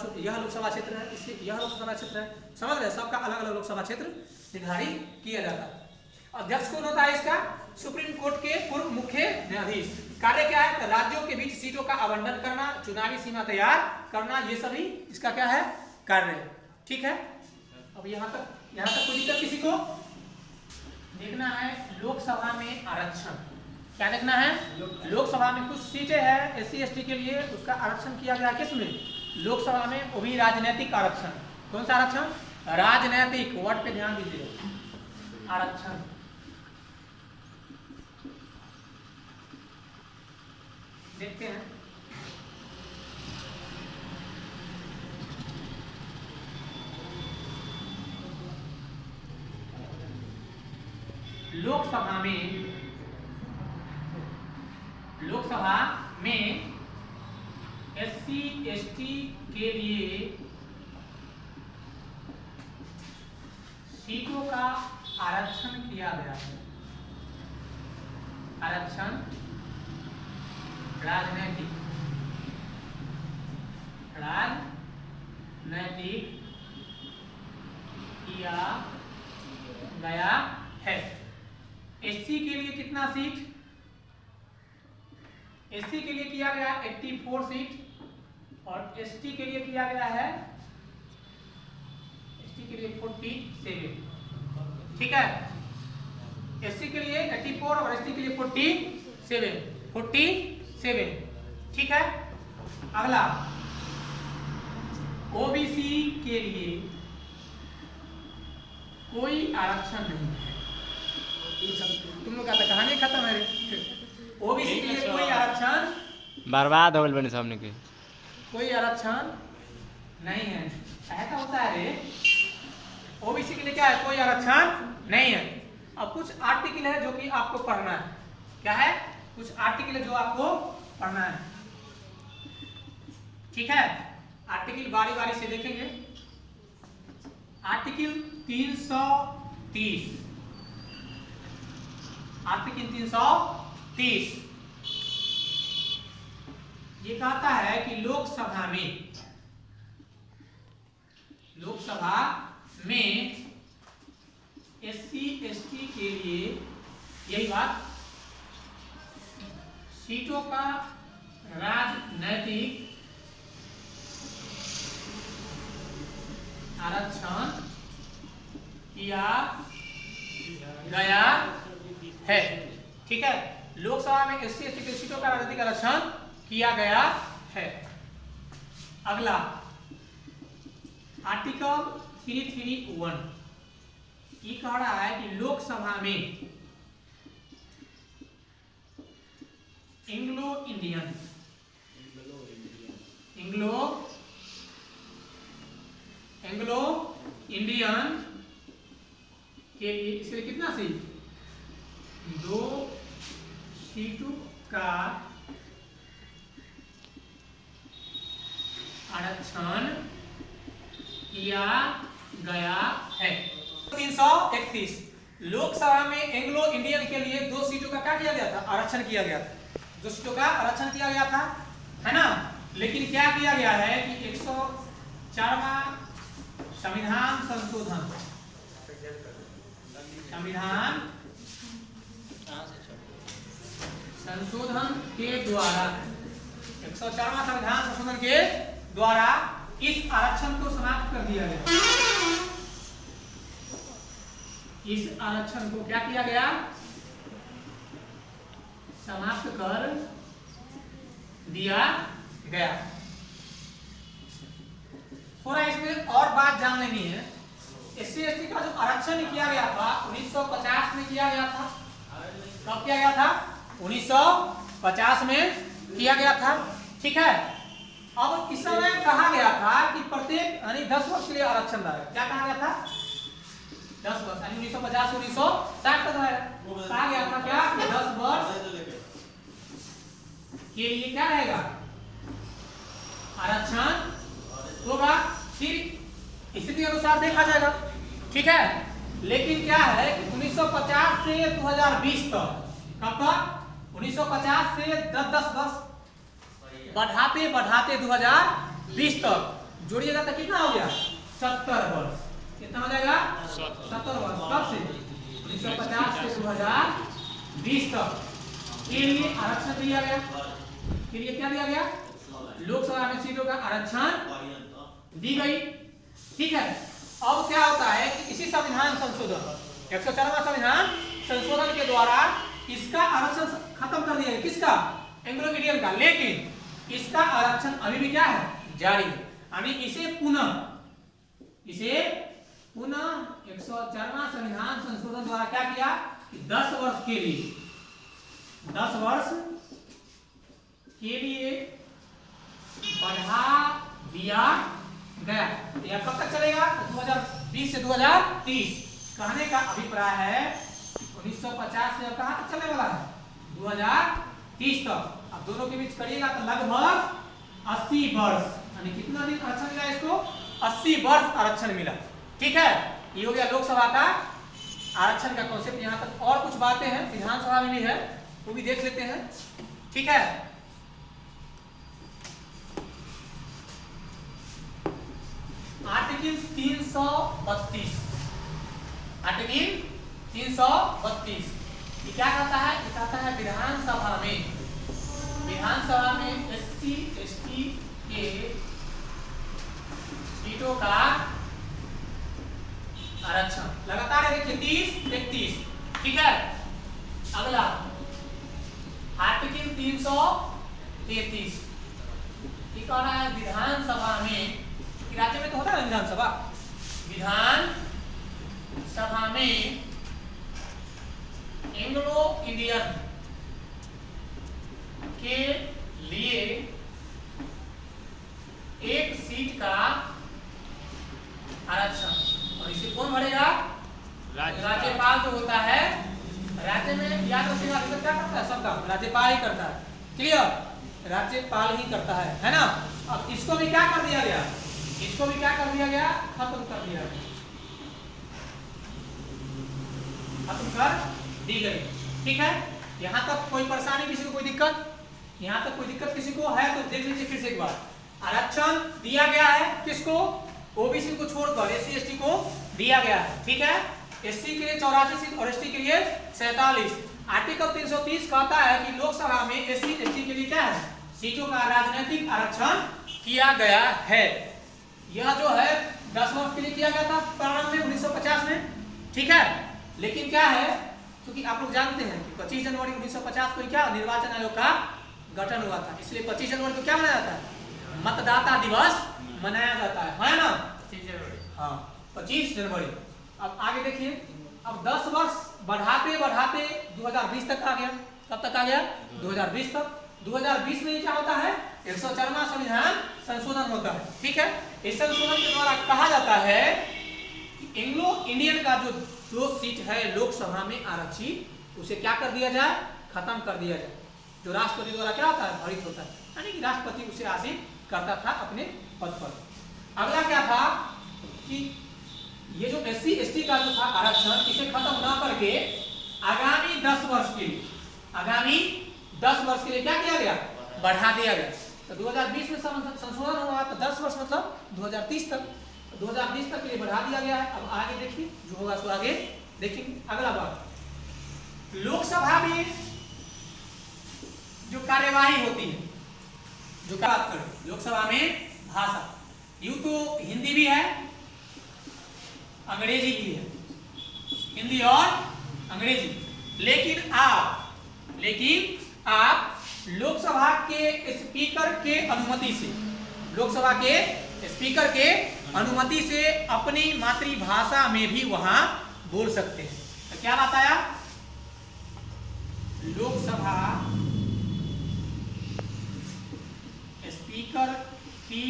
क्षेत्र है, इससे यह लोकसभा क्षेत्र है। समझ रहे हैं? सबका अलग अलग लोकसभा क्षेत्र निर्धारित किया जाता है। अध्यक्ष कौन होता है इसका? सुप्रीम कोर्ट के पूर्व मुख्य न्यायाधीश। कार्य क्या है? तो राज्यों के बीच सीटों का आवंटन करना, चुनावी सीमा तैयार करना, ये सभी इसका क्या है? कार्य। ठीक है, अब यहाँ तक कोई दिक्कत किसी को? देखना है लोकसभा में आरक्षण। क्या देखना है? लोकसभा में कुछ सीटें हैं SC ST के लिए, उसका आरक्षण किया गया। किसमें? लोकसभा में, वो भी राजनीतिक आरक्षण। कौन सा आरक्षण? राजनीतिक। वर्ड पे ध्यान दीजिए, आरक्षण। देखते हैं लोकसभा में SC ST के लिए सीटों का आरक्षण किया गया है। आरक्षण राजनैतिक किया गया है। SC के लिए कितना सीट? SC के लिए किया गया 84 सीट और ST के लिए किया गया है 47। ठीक है, SC के लिए 84 और ST के लिए 47। ठीक है, अगला OBC के लिए कोई आरक्षण नहीं है। तुम लोग कहते कहानी खत्म है रे। ओबीसी के लिए कोई आरक्षण बर्बाद हो गए बने सामने के, कोई आरक्षण नहीं है। ऐसा होता है रे, ओबीसी के लिए क्या है, कोई आरक्षण नहीं है। अब कुछ आर्टिकल है जो कि आपको पढ़ना है। क्या है, कुछ आर्टिकल है जो आपको पढ़ना है। ठीक है, आर्टिकल बारी बारी से देखेंगे। आर्टिकल 330, आर्टिकल 330 ये कहता है कि लोकसभा में एससी एसटी के लिए, यही बात, सीटों का राजनैतिक आरक्षण किया गया है। ठीक है, लोकसभा में एससी एसटी की सीटों का राजनीतिक आरक्षण किया गया है। अगला आर्टिकल 331 ये कह रहा है कि लोकसभा में एंग्लो इंडियन के लिए, इसके लिए कितना सीट, 2 सीटों का आरक्षण किया गया है। 331 लोकसभा में एंग्लो इंडियन के लिए 2 सीटों का क्या किया गया था, आरक्षण किया गया था। 2 सीटों का आरक्षण किया गया था, है ना। लेकिन क्या किया गया है कि 104वां संविधान संशोधन के द्वारा, 104वां संविधान संशोधन के द्वारा इस आरक्षण को समाप्त कर दिया गया। इस आरक्षण को क्या किया गया, समाप्त कर दिया गया। थोड़ा इसमें और बात जान लेनी है। एससी एसटी का जो आरक्षण किया गया था 1950 में किया गया था। कब किया गया था, 1950 में किया गया था। ठीक है, अब इस समय कहा गया था कि प्रत्येक यानी 10 वर्ष के लिए आरक्षण रहेगा। क्या कहा गया था, 10 वर्ष, यानी 1950 से 1960 तक रहेगा। कहा गया था क्या, 10 वर्ष के लिए क्या रहेगा, आरक्षण होगा। फिर स्थिति अनुसार देखा जाएगा। ठीक है, लेकिन क्या है कि 1950 से 2020 तक, कब तक, 1950 से 10 वर्ष बढ़ाते बढ़ाते 2020 तक जोड़िएगा तो कितना हो गया, 70 वर्ष। कितना हो जाएगा, 70 वर्ष। कब से, 1950 से 2020 तक के लिए आरक्षण दिया गया। के लिए क्या दिया गया, लोकसभा में सीटों का आरक्षण दी गई। ठीक है, अब क्या होता है कि इसी संविधान संशोधन 104वां संविधान संशोधन के द्वारा इसका आरक्षण खत्म कर दिया गया। किसका, एंग्लो इंडियन का। लेकिन इसका आरक्षण अभी भी क्या है, जारी है। यानी इसे पुनः 104वां संविधान संशोधन द्वारा क्या किया कि 10 वर्ष के लिए, 10 वर्ष के लिए बढ़ा दिया गया। यह कब तक चलेगा, 2020 से 2030। कहने का अभिप्राय है 1950 से कहां तक चलने वाला है, 2030 तक। अब दोनों के बीच करिएगा तो लगभग 80 वर्ष, यानी कितना दिन आरक्षण मिला इसको, 80 वर्ष आरक्षण मिला। ठीक है, ये हो गया लोकसभा का आरक्षण का कॉन्सेप्ट। यहाँ तक और कुछ बातें हैं विधानसभा में भी है, वो भी देख लेते हैं। ठीक है, आर्टिकल 332, आर्टिकल 332 ये क्या कहता है, ये कहता है विधानसभा में एससी एसटी के सीटों का आरक्षण। लगातार है, देखिए 30 31। ठीक है, अगला आर्टिकल 333 ये कह रहा है विधानसभा में, राज्य में तो होता है विधानसभा में एंग्लो इंडियन के लिए एक सीट का आरक्षण, और इसे कौन भरेगा? राज्यपाल जो होता है राज्य में, याद रखिएगा क्या करता है, सब काम राज्यपाल ही करता है। क्लियर, राज्यपाल ही करता है ना। अब इसको भी क्या कर दिया गया, इसको भी क्या कर दिया गया, खत्म कर दिया गया, खत्म कर दी गई। ठीक है, यहाँ तक कोई परेशानी, किसी को कोई दिक्कत? यहाँ तक कोई दिक्कत किसी को है तो देख लीजिए फिर से एक बार। आरक्षण दिया गया है किसको? ओबीसी को छोड़कर एससी एसटी को दिया गया है। ठीक है, एससी के लिए 84 सीट और एसटी के लिए 47। आर्टिकल 330 कहता है कि लोकसभा में एससी एसटी के लिए क्या है, सीटों का राजनीतिक आरक्षण किया गया है। यह जो है 10 वर्ष के लिए किया गया था प्रारंभ में 1950 में। ठीक है, लेकिन क्या है, क्योंकि आप लोग जानते हैं कि 25 जनवरी 1950 को क्या निर्वाचन आयोग का गठन हुआ था, इसलिए 25 जनवरी को क्या मनाया जाता है, मतदाता दिवस मनाया जाता है ना। 25 जनवरी, हाँ 25 जनवरी। अब आगे देखिए, अब 10 वर्ष बढ़ाते बढ़ाते 2020 तक आ गया। कब तक आ गया? 2020 तक। 2020 में क्या होता है, 104वां संविधान संशोधन होता है। ठीक है, इस संशोधन के द्वारा कहा जाता है कि एंग्लो इंडियन का जो सीट है लोकसभा में आरक्षित, उसे क्या कर दिया जाए, खत्म कर दिया जाए। जो राष्ट्रपति द्वारा क्या होता है, भरित होता है, यानी कि राष्ट्रपति उसे आसीन करता था अपने पद पर। अगला क्या था कि ये जो एससी एसटी का जो था आरक्षण, इसे खत्म ना करके आगामी 10 वर्ष के लिए, आगामी 10 वर्ष के लिए क्या किया गया, बढ़ा दिया गया। तो 2020 में संशोधन हुआ, तो 10 वर्ष मतलब 2030 तक, 2020 तक के लिए बढ़ा दिया गया है। अब आगे देखिए जो होगा सो आगे देखिए। अगला बात, लोकसभा में जो कार्यवाही होती है, जो बात करें लोकसभा में भाषा, यूं तो हिंदी भी है अंग्रेजी भी है, हिंदी और अंग्रेजी, लेकिन आप लोकसभा के स्पीकर के अनुमति से, लोकसभा के स्पीकर के अनुमति से अपनी मातृभाषा में भी वहां बोल सकते हैं। तो क्या बात आया, लोकसभा स्पीकर की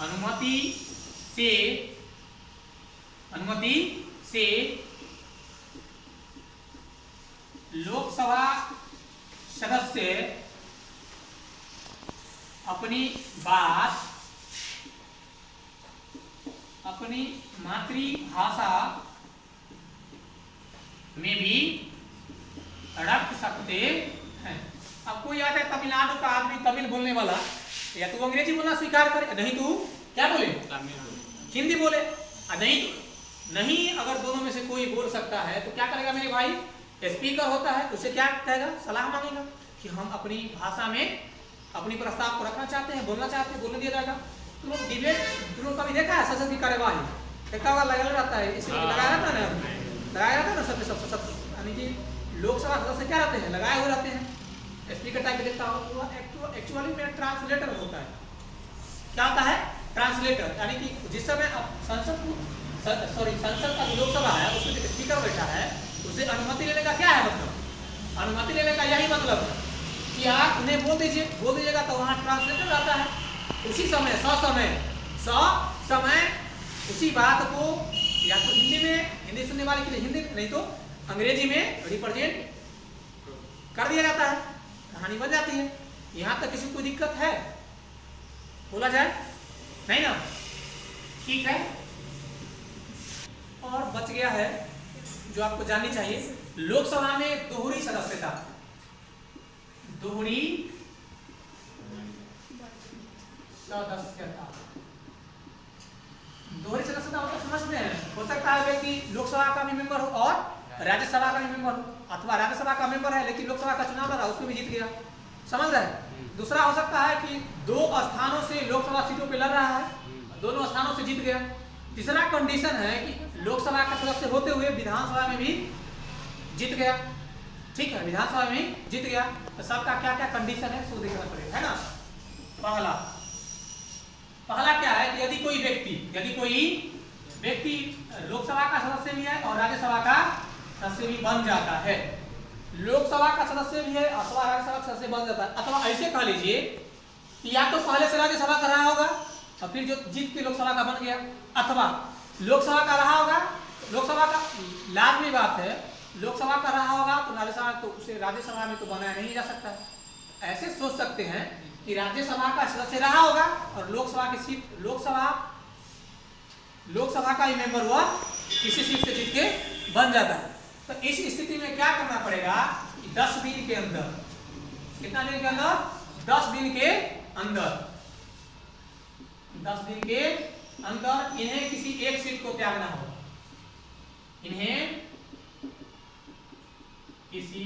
अनुमति से लोकसभा सदस्य अपनी बात अपनी मातृभाषा में भी रख सकते हैं। अब कोई आता है तमिलनाडु का आदमी तमिल बोलने वाला, या तो अंग्रेजी बोलना स्वीकार करे, नहीं तो क्या बोले, हिंदी बोले, नहीं अगर दोनों में से कोई बोल सकता है तो क्या करेगा मेरे भाई, स्पीकर होता है, उसे क्या कहेगा, सलाह मांगेगा कि हम अपनी भाषा में अपनी प्रस्ताव को रखना चाहते हैं, बोलना चाहते हैं, बोलने दिया जाएगा। तो लोग डिबेट, तुम लोग कभी देखा है संसद की कार्यवाही, देखता होगा लगा रहता है, इसे लगाया रहता है ना, लगाया रहता है ना सब, यानी कि लोकसभा सदस्य क्या रहते हैं, लगाए हुए रहते हैं, स्पीकर टाइप देखता होगा। एक्चुअली में ट्रांसलेटर होता है, क्या होता है, ट्रांसलेटर, यानी कि जिस समय संसद का जो लोकसभा है उसमें जो स्पीकर बैठा है उसे अनुमति लेने का क्या है मतलब, अनुमति लेने का यही मतलब है कि आप उन्हें बोल दीजिएगा तो वहाँ ट्रांसलेटर आता है, उसी समय समय उसी बात को या तो हिंदी में, हिंदी सुनने वाले के लिए हिंदी, नहीं तो अंग्रेजी में रिप्रेजेंट कर दिया जाता है, कहानी बन जाती है। यहाँ तक किसी को कोई दिक्कत है, बोला जाए, नहीं ना, ठीक है। और बच गया है जो आपको जाननी चाहिए, लोकसभा में दोहरी सदस्यता, दोहरी सदस्यता मतलब समझते हैं, हो सकता है व्यक्ति लोकसभा का भी मेंबर हो और राज्यसभा का भी मेंबर हो, अथवा राज्यसभा का मेंबर है लेकिन लोकसभा का चुनाव लड़ा उसमें भी जीत गया, समझ रहे हैं। दूसरा हो सकता है कि 2 स्थानों से लोकसभा सीटों पे लड़ रहा है, दोनों स्थानों से जीत गया। तीसरा कंडीशन है कि लोकसभा का सदस्य होते हुए विधानसभा में भी जीत गया, ठीक है, विधानसभा में जीत गया। तो सबका क्या क्या कंडीशन है सो देखना पड़ेगा, है ना। पहला क्या है कि यदि कोई व्यक्ति लोकसभा का सदस्य भी है और राज्यसभा का सदस्य भी बन जाता है। लोकसभा का सदस्य भी है अथवा राज्यसभा का सदस्य बन जाता है। अथवा ऐसे कह लीजिए कि या तो पहले से राज्यसभा का रहा होगा और फिर जो जीत के लोकसभा का बन गया, अथवा लोकसभा का रहा होगा, लोकसभा का लाजमी बात है, लोकसभा का रहा होगा तो राज्यसभा, तो उसे राज्यसभा में तो बनाया नहीं जा सकता है। ऐसे सोच सकते हैं कि राज्यसभा का सदस्य रहा होगा और लोकसभा की सीट, लोकसभा का ही मेंबर हुआ, किसी सीट से जीत के बन जाता है। तो इस स्थिति में क्या करना पड़ेगा कि 10 दिन के अंदर, कितना दिन के अंदर, 10 दिन के अंदर, 10 दिन के अंदर इन्हें किसी एक सीट को त्यागना होगा। इन्हें किसी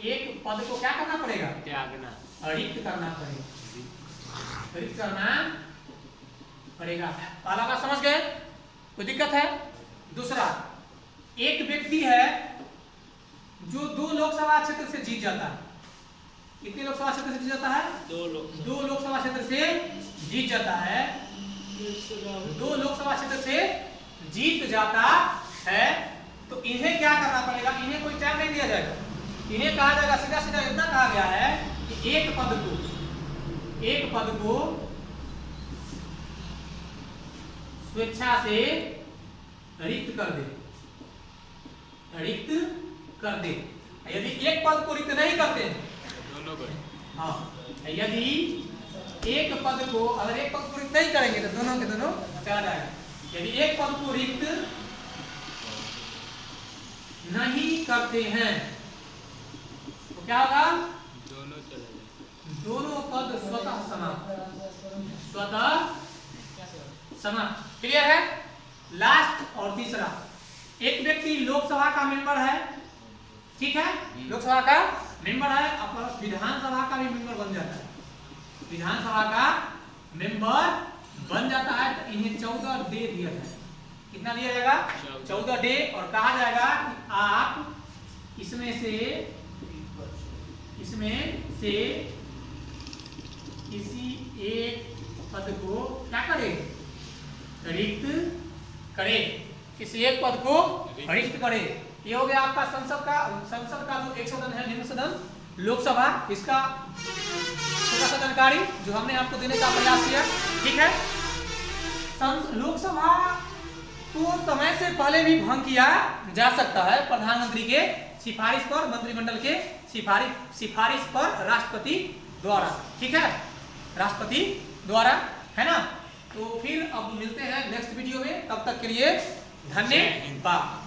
एक पद को क्या करना पड़ेगा, त्यागना, रिक्त करना पड़ेगा, रिक्त करना पड़ेगा। पहला बात समझ गए, कोई दिक्कत है? दूसरा, एक व्यक्ति है जो 2 लोकसभा क्षेत्र से जीत जाता है। कितने लोकसभा क्षेत्र से जीत जाता है? 2 लोकसभा क्षेत्र से जीत जाता है। 2 लोकसभा क्षेत्र से जीत जाता है तो इन्हें क्या करना पड़ेगा? इन्हें कोई टाइम नहीं दिया जाएगा। इन्हें कहा जाएगा, सीधा सीधा इतना कहा गया है कि एक पद को स्वेच्छा से रिक्त कर दे, रिक्त कर दे। यदि एक पद को रिक्त नहीं करते हैं, हाँ, यदि एक पद को, अगर एक पद को रिक्त नहीं करेंगे तो दोनों के दोनों चला जाएगा। यदि एक पद को रिक्त नहीं करते हैं तो क्या होगा? दोनों चले जाएंगे, दोनों पद स्वतः समाप्त, स्वतः समाप्त। क्लियर है? लास्ट और तीसरा, एक व्यक्ति लोकसभा का मेंबर है, ठीक है, लोकसभा का मेंबर है, अपना विधानसभा का भी मेंबर बन जाता है, विधानसभा का मेंबर बन जाता है तो इन्हें 14 डे दिया जाएगा। कितना दिया जाएगा? 14 डे। और कहा जाएगा कि आप इसमें से किसी एक पद को क्या करें? रिक्त करे, किसी एक पद को रिक्त करे। ये हो गया आपका संसद का जो एक सदन है, निम्न सदन लोकसभा, इसका छोटा सा जानकारी जो हमने आपको देने का प्रयास किया, ठीक है। लोकसभा को समय से पहले भी भंग किया जा सकता है प्रधानमंत्री के सिफारिश पर, मंत्रिमंडल के सिफारिश पर राष्ट्रपति द्वारा, ठीक है, राष्ट्रपति द्वारा, है ना। तो फिर अब मिलते हैं नेक्स्ट वीडियो में, तब तक के लिए धन्यवाद।